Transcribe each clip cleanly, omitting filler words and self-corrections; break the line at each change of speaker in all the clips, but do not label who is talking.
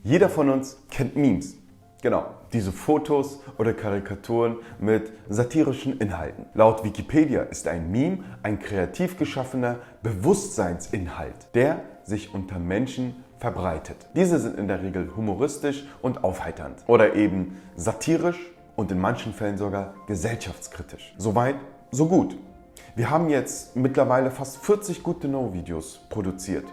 Jeder von uns kennt Memes. Genau, diese Fotos oder Karikaturen mit satirischen Inhalten. Laut Wikipedia ist ein Meme ein kreativ geschaffener Bewusstseinsinhalt, der sich unter Menschen verbreitet. Diese sind in der Regel humoristisch und aufheiternd oder eben satirisch und in manchen Fällen sogar gesellschaftskritisch. Soweit, so gut. Wir haben jetzt mittlerweile fast 40 Good-to-Know-Videos produziert.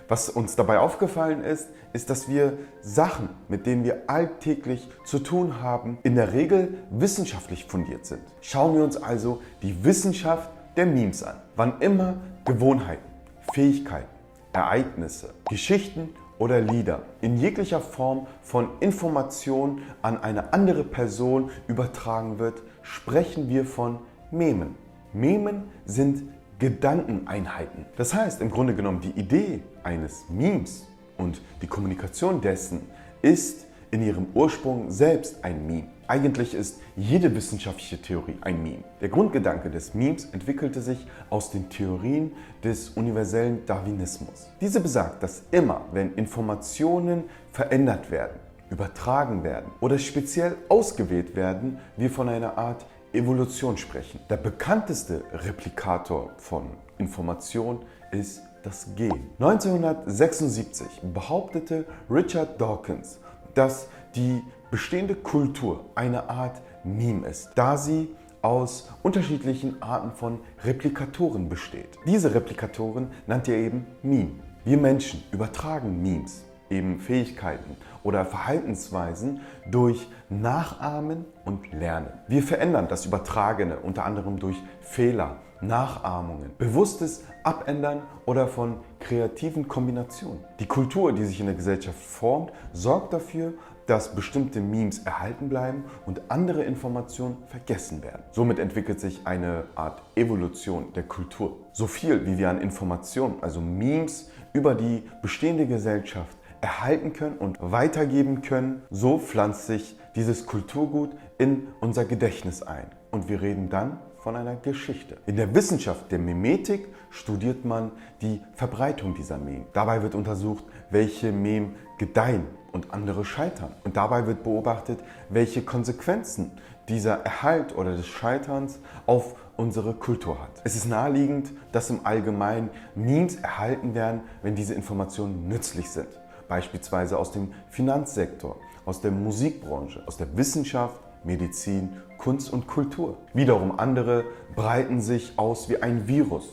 Was uns dabei aufgefallen ist, dass wir Sachen, mit denen wir alltäglich zu tun haben, in der Regel wissenschaftlich fundiert sind. Schauen wir uns also die Wissenschaft der Memes an. Wann immer Gewohnheiten, Fähigkeiten, Ereignisse, Geschichten oder Lieder in jeglicher Form von Information an eine andere Person übertragen wird, sprechen wir von Memen. Memen sind Gedankeneinheiten. Das heißt, im Grunde genommen, die Idee eines Memes und die Kommunikation dessen ist in ihrem Ursprung selbst ein Meme. Eigentlich ist jede wissenschaftliche Theorie ein Meme. Der Grundgedanke des Memes entwickelte sich aus den Theorien des universellen Darwinismus. Diese besagt, dass immer, wenn Informationen verändert werden, übertragen werden oder speziell ausgewählt werden, wir von einer Art Evolution sprechen. Der bekannteste Replikator von Information ist das Gen. 1976 behauptete Richard Dawkins, dass die bestehende Kultur eine Art Meme ist, da sie aus unterschiedlichen Arten von Replikatoren besteht. Diese Replikatoren nannte er eben Meme. Wir Menschen übertragen Memes, eben Fähigkeiten oder Verhaltensweisen durch Nachahmen und Lernen. Wir verändern das Übertragene unter anderem durch Fehler, Nachahmungen, bewusstes Abändern oder von kreativen Kombinationen. Die Kultur, die sich in der Gesellschaft formt, sorgt dafür, dass bestimmte Memes erhalten bleiben und andere Informationen vergessen werden. Somit entwickelt sich eine Art Evolution der Kultur. So viel, wie wir an Informationen, also Memes, über die bestehende Gesellschaft erhalten können und weitergeben können, so pflanzt sich dieses Kulturgut in unser Gedächtnis ein. Und wir reden dann von einer Geschichte. In der Wissenschaft der Memetik studiert man die Verbreitung dieser Meme. Dabei wird untersucht, welche Meme gedeihen und andere scheitern. Und dabei wird beobachtet, welche Konsequenzen dieser Erhalt oder des Scheiterns auf unsere Kultur hat. Es ist naheliegend, dass im Allgemeinen Memes erhalten werden, wenn diese Informationen nützlich sind. Beispielsweise aus dem Finanzsektor, aus der Musikbranche, aus der Wissenschaft, Medizin, Kunst und Kultur. Wiederum andere breiten sich aus wie ein Virus,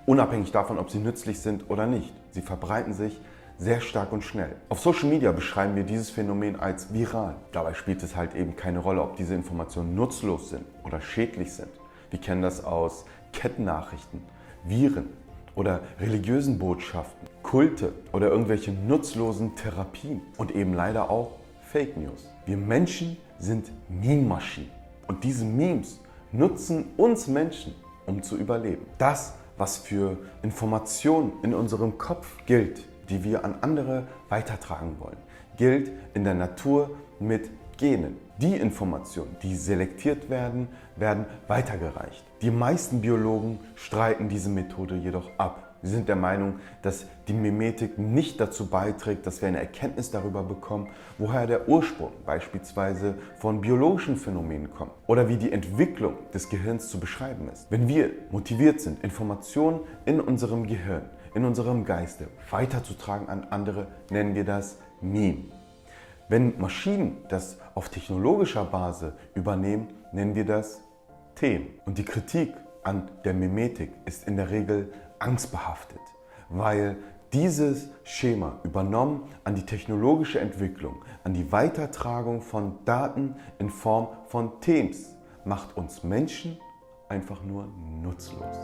unabhängig davon, ob sie nützlich sind oder nicht. Sie verbreiten sich sehr stark und schnell. Auf Social Media beschreiben wir dieses Phänomen als viral. Dabei spielt es halt eben keine Rolle, ob diese Informationen nutzlos sind oder schädlich sind. Wir kennen das aus Kettennachrichten, Viren oder religiösen Botschaften, Kulte oder irgendwelche nutzlosen Therapien und eben leider auch Fake News. Wir Menschen sind Meme-Maschinen und diese Memes nutzen uns Menschen, um zu überleben. Das, was für Informationen in unserem Kopf gilt, die wir an andere weitertragen wollen, gilt in der Natur mit Genen. Die Informationen, die selektiert werden, werden weitergereicht. Die meisten Biologen streiten diese Methode jedoch ab. Sie sind der Meinung, dass die Memetik nicht dazu beiträgt, dass wir eine Erkenntnis darüber bekommen, woher der Ursprung beispielsweise von biologischen Phänomenen kommt oder wie die Entwicklung des Gehirns zu beschreiben ist. Wenn wir motiviert sind, Informationen in unserem Gehirn, in unserem Geiste weiterzutragen an andere, nennen wir das Meme. Wenn Maschinen das auf technologischer Basis übernehmen, nennen wir das Themen. Und die Kritik an der Memetik ist in der Regel angstbehaftet, weil dieses Schema übernommen an die technologische Entwicklung, an die Weitertragung von Daten in Form von Themen, macht uns Menschen einfach nur nutzlos.